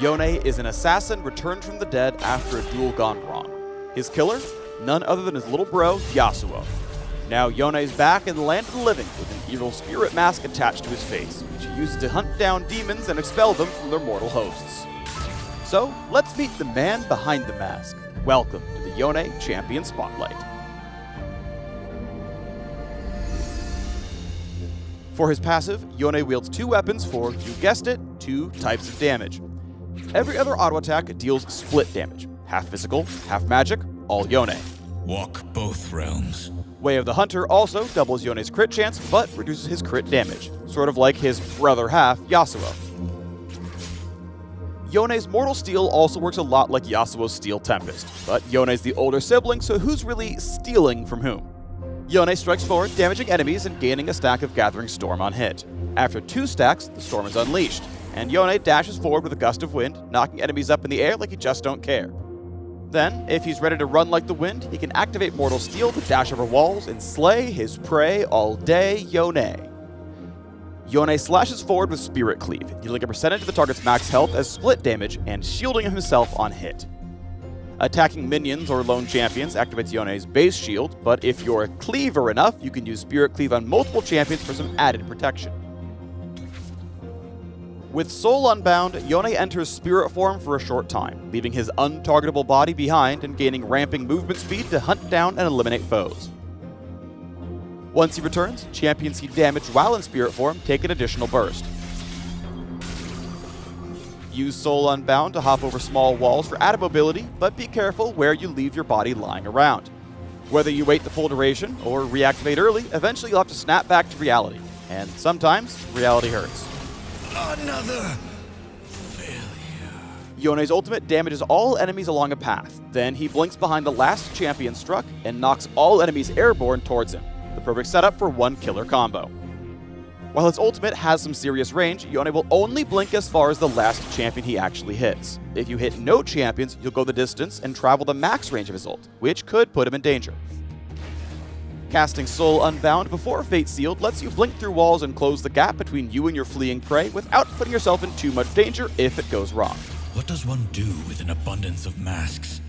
Yone is an assassin returned from the dead after a duel gone wrong. His killer? None other than his little bro, Yasuo. Now Yone is back in the land of the living with an evil spirit mask attached to his face, which he uses to hunt down demons and expel them from their mortal hosts. So, let's meet the man behind the mask. Welcome to the Yone Champion Spotlight. For his passive, Yone wields two weapons for, you guessed it, two types of damage. Every other auto attack deals split damage, half physical, half magic, all Yone. Walk both realms. Way of the Hunter also doubles Yone's crit chance, but reduces his crit damage, sort of like his brother half, Yasuo. Yone's Mortal Steel also works a lot like Yasuo's Steel Tempest, but Yone's the older sibling, so who's really stealing from whom? Yone strikes forward, damaging enemies and gaining a stack of Gathering Storm on hit. After 2 stacks, the storm is unleashed, and Yone dashes forward with a gust of wind, knocking enemies up in the air like he just don't care. Then, if he's ready to run like the wind, he can activate Mortal Steel to dash over walls and slay his prey all day, Yone. Yone slashes forward with Spirit Cleave, dealing a percentage of the target's max health as split damage and shielding himself on hit. Attacking minions or lone champions activates Yone's base shield, but if you're a cleaver enough, you can use Spirit Cleave on multiple champions for some added protection. With Soul Unbound, Yone enters Spirit form for a short time, leaving his untargetable body behind and gaining ramping movement speed to hunt down and eliminate foes. Once he returns, champions he damaged while in Spirit form take an additional burst. Use Soul Unbound to hop over small walls for added mobility, but be careful where you leave your body lying around. Whether you wait the full duration or reactivate early, eventually you'll have to snap back to reality. And sometimes, reality hurts. Another failure. Yone's ultimate damages all enemies along a path. Then he blinks behind the last champion struck and knocks all enemies airborne towards him. The perfect setup for one killer combo. While his ultimate has some serious range, Yone will only blink as far as the last champion he actually hits. If you hit no champions, you'll go the distance and travel the max range of his ult, which could put him in danger. Casting Soul Unbound before Fate Sealed lets you blink through walls and close the gap between you and your fleeing prey without putting yourself in too much danger if it goes wrong. What does one do with an abundance of masks?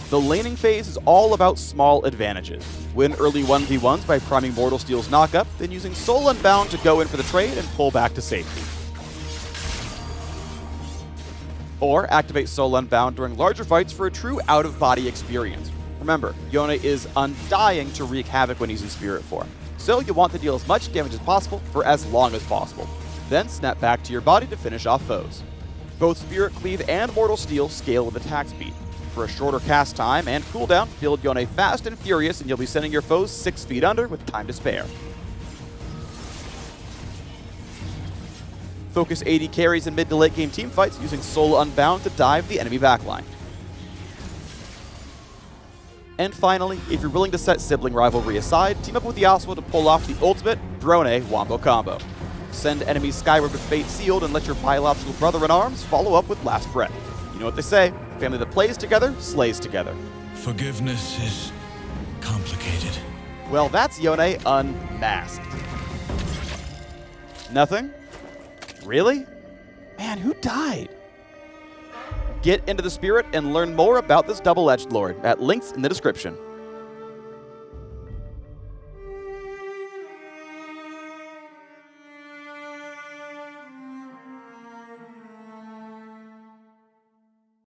The laning phase is all about small advantages. Win early 1v1s by priming Mortal Steel's knockup, then using Soul Unbound to go in for the trade and pull back to safety. Or activate Soul Unbound during larger fights for a true out-of-body experience. Remember, Yone is undying to wreak havoc when he's in Spirit form, so you want to deal as much damage as possible for as long as possible. Then snap back to your body to finish off foes. Both Spirit Cleave and Mortal Steel scale with attack speed. For a shorter cast time and cooldown, build Yone fast and furious and you'll be sending your foes 6 feet under with time to spare. Focus AD carries in mid to late game teamfights using Soul Unbound to dive the enemy backline. And finally, if you're willing to set sibling rivalry aside, team up with Yasuo to pull off the ultimate Drone Wombo combo. Send enemies skyward with Fate Sealed and let your biological brother-in-arms follow up with Last Breath. You know what they say, family that plays together, slays together. Forgiveness is complicated. Well, that's Yone unmasked. Nothing? Really? Man, who died? Get into the spirit and learn more about this double-edged lord at links in the description.